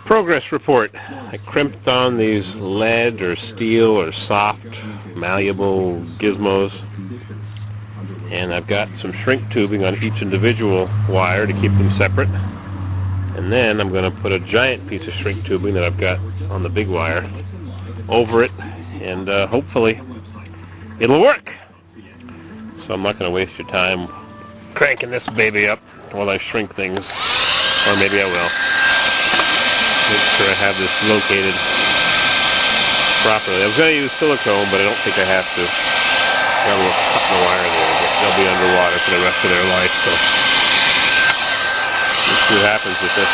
Progress report. I crimped on these lead or steel or soft, malleable gizmos. And I've got some shrink tubing on each individual wire to keep them separate. And then I'm going to put a giant piece of shrink tubing that I've got on the big wire over it, and hopefully it'll work. So I'm not going to waste your time cranking this baby up while I shrink things, or maybe I will. Make sure I have this located properly. I was going to use silicone, but I don't think I have to. Got a little cut in the wire there, but they'll be underwater for the rest of their life, so let's see what happens with this.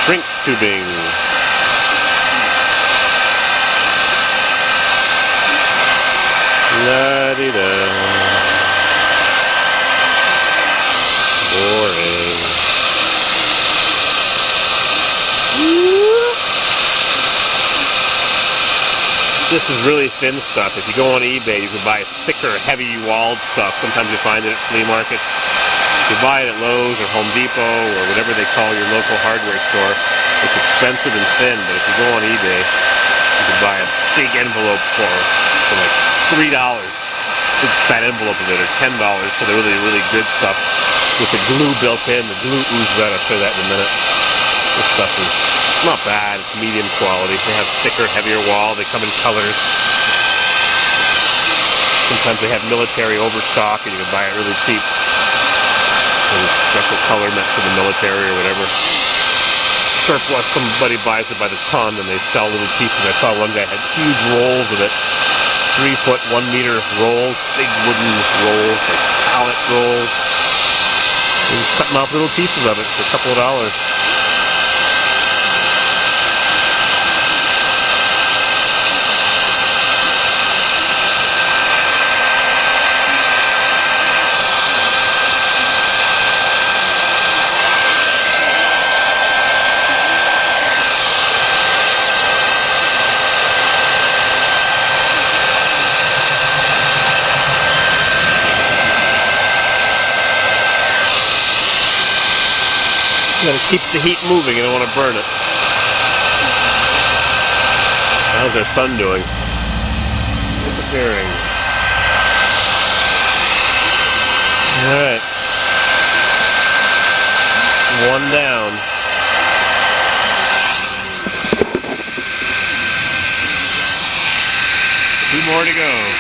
Shrink tubing. La-di-da. Boring. This is really thin stuff. If you go on eBay, you can buy thicker, heavy-walled stuff. Sometimes you find it at flea markets. If you buy it at Lowe's or Home Depot or whatever they call your local hardware store, it's expensive and thin, but if you go on eBay, you can buy a big envelope for like $3. Big fat envelope of it, or $10 for the really, really good stuff with the glue built in. The glue oozes out. I'll show you that in a minute. This stuff is not bad. It's medium quality. They have thicker, heavier wall. They come in colors. Sometimes they have military overstock, and you can buy it really cheap. Special color meant for the military or whatever. Surplus, somebody buys it by the ton, and they sell little pieces. I saw one guy had huge rolls of it. 3-foot, 1 meter rolls, big wooden rolls, like pallet rolls. And he's cutting off little pieces of it for a couple of dollars. You gotta keep the heat moving, you don't want to burn it. How's our sun doing? Disappearing. Alright. One down. Two more to go.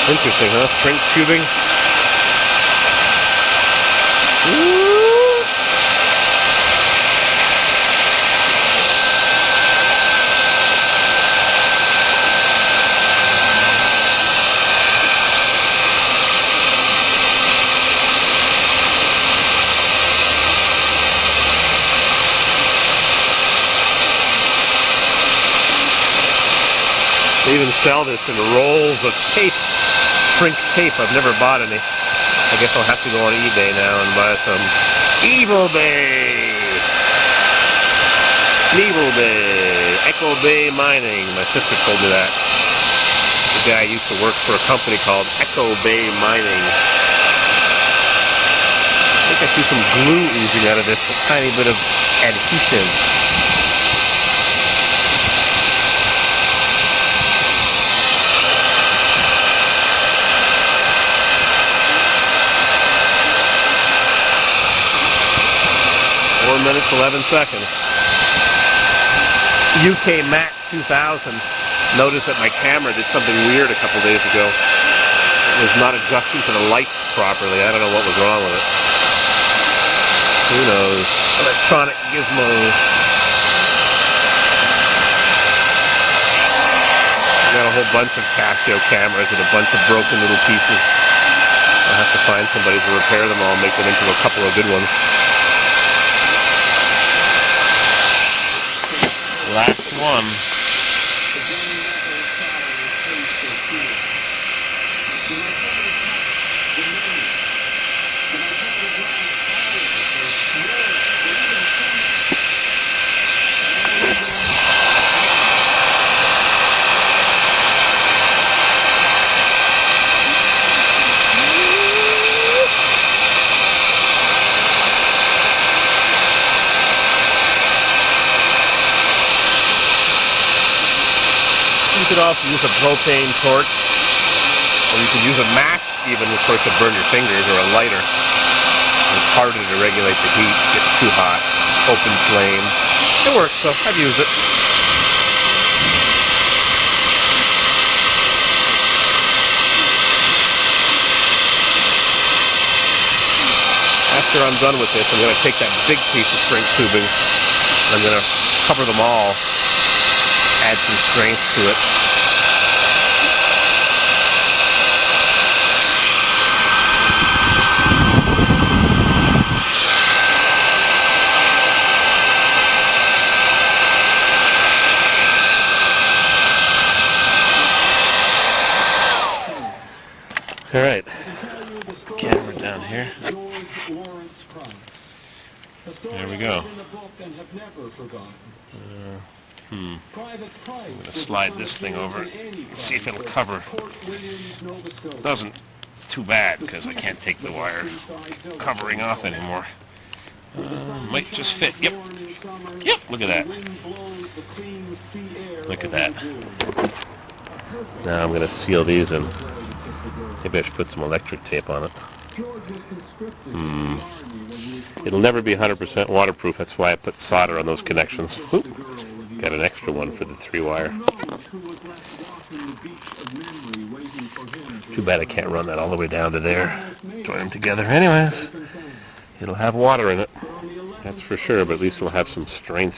Interesting, huh? Shrink tubing. They even sell this in rolls of tape. Shrink tape. I've never bought any. I guess I'll have to go on eBay now and buy some. Evil Bay! Evil Bay! Echo Bay Mining. My sister told me that. The guy used to work for a company called Echo Bay Mining. I think I see some glue oozing out of this. A tiny bit of adhesive. Minutes 11 seconds. UK Mac 2000 noticed that my camera did something weird a couple days ago. It was not adjusting to the lights properly. I don't know what was wrong with it. Who knows? Electronic gizmos. I got a whole bunch of Casio cameras and a bunch of broken little pieces. I'll have to find somebody to repair them all and make them into a couple of good ones. Last one. You could also use a propane torch, or you could use a match even, of course, to burn your fingers, or a lighter. It's harder to regulate the heat. It gets too hot. Open flame. It works, so I've used it. After I'm done with this, I'm going to take that big piece of shrink tubing, and I'm going to cover them all, add some strength to it. All right, camera down here. There we go. I'm going to slide this thing over and see if it'll cover. It doesn't. It's too bad because I can't take the wire covering off anymore. Might just fit. Yep. Yep. Look at that. Look at that. Now I'm going to seal these in. Maybe I should put some electric tape on it. It'll never be 100% waterproof. That's why I put solder on those connections. Oop. Got an extra one for the 3-wire. Too bad I can't run that all the way down to there. Join them together. Anyways, it'll have water in it. That's for sure, but at least it'll have some strength.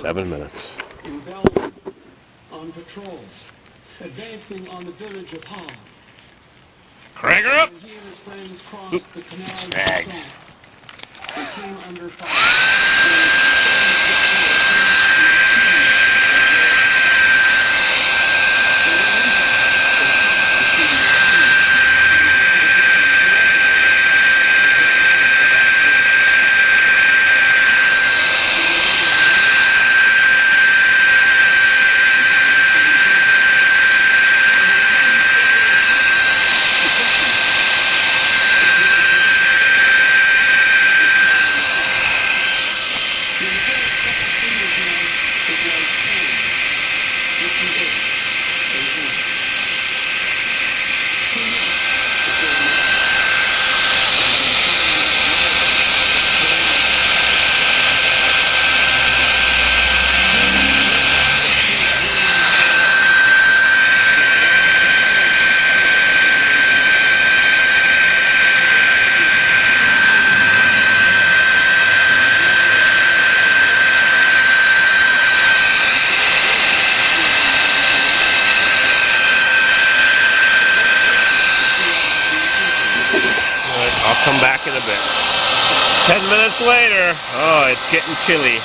7 minutes. On patrol, advancing on the village of HANG. Crank her up! Oop. Snagged. They came under fire. Come back in a bit. 10 minutes later. Oh, it's getting chilly.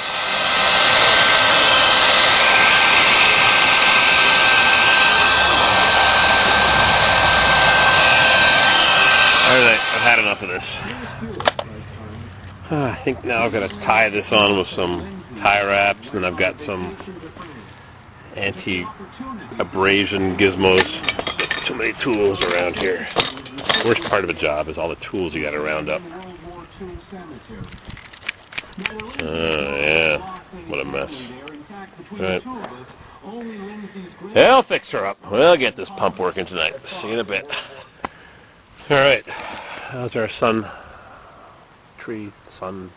Alright, I've had enough of this. I think now I've got to tie this on with some tie wraps, and I've got some anti-abrasion gizmos. Too many tools around here. Worst part of a job is all the tools you got to round up. Yeah, what a mess. Right. I'll fix her up. We'll get this pump working tonight. See you in a bit. All right, how's our sun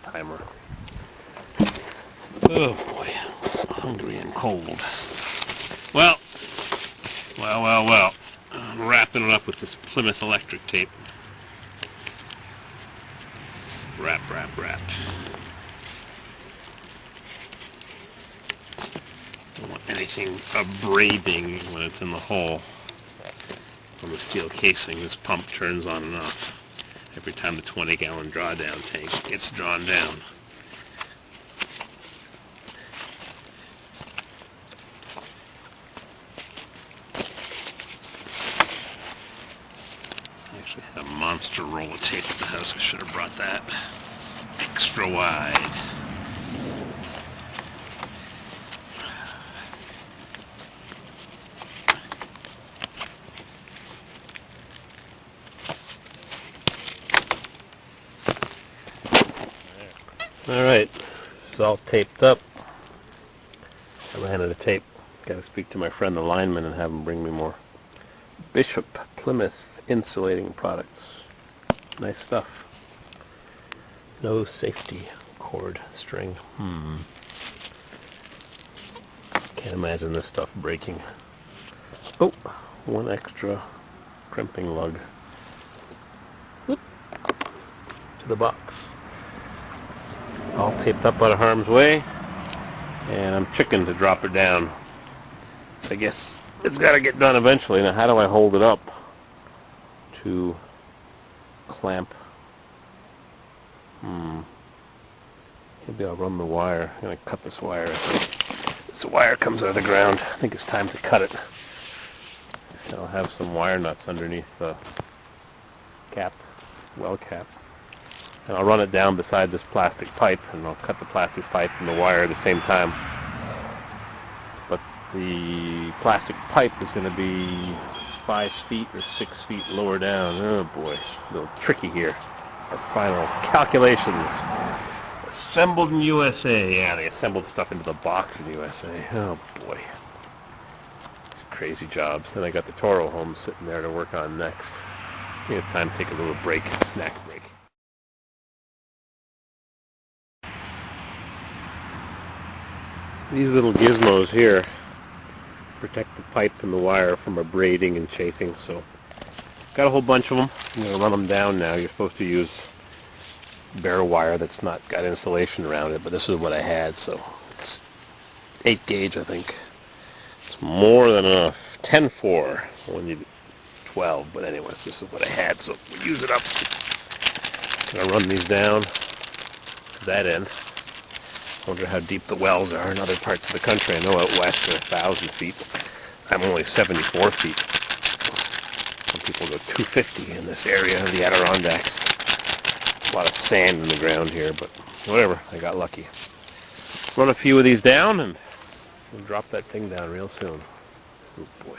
timer? Oh boy, hungry and cold. Well. I'm wrapping it up with this Plymouth electric tape. Wrap. Don't want anything abrading when it's in the hole. On the steel casing, this pump turns on and off. Every time the 20-gallon drawdown tank gets drawn down. I actually had a monster roll of tape at the house. I should have brought that. Extra wide. Alright, it's all taped up. I I ran out of tape. Got to speak to my friend the lineman and have him bring me more. Bishop Plymouth insulating products. Nice stuff. No safety cord string. Can't imagine this stuff breaking. Oh, one extra crimping lug. Whoop. To the box. All taped up out of harm's way. And I'm chicken to drop it down. I guess it's got to get done eventually. Now, how do I hold it up to clamp? Maybe I'll run the wire. I'm going to cut this wire. This wire comes out of the ground. I think it's time to cut it. I'll have some wire nuts underneath the cap, well cap. And I'll run it down beside this plastic pipe, and I'll cut the plastic pipe and the wire at the same time. But the plastic pipe is going to be 5 feet or 6 feet lower down. Oh boy, a little tricky here. Our final calculations. Assembled in USA. Yeah, they assembled stuff into the box in USA. Oh boy. It's crazy jobs. Then I got the Toro home sitting there to work on next. I think it's time to take a little break, snack break. These little gizmos here protect the pipe and the wire from abrading and chafing, so got a whole bunch of them. I'm going to run them down now. You're supposed to use bare wire that's not got insulation around it, but this is what I had, so it's 8 gauge, I think. It's more than enough. 10-4 when you do 12, but anyways, this is what I had, so we'll use it up. I'm going to run these down to that end. I wonder how deep the wells are in other parts of the country. I know out west they're 1,000 feet. I'm only 74 feet. Some people go 250 in this area of the Adirondacks. A lot of sand in the ground here, but whatever. I got lucky. Run a few of these down, and we'll drop that thing down real soon. Oh boy.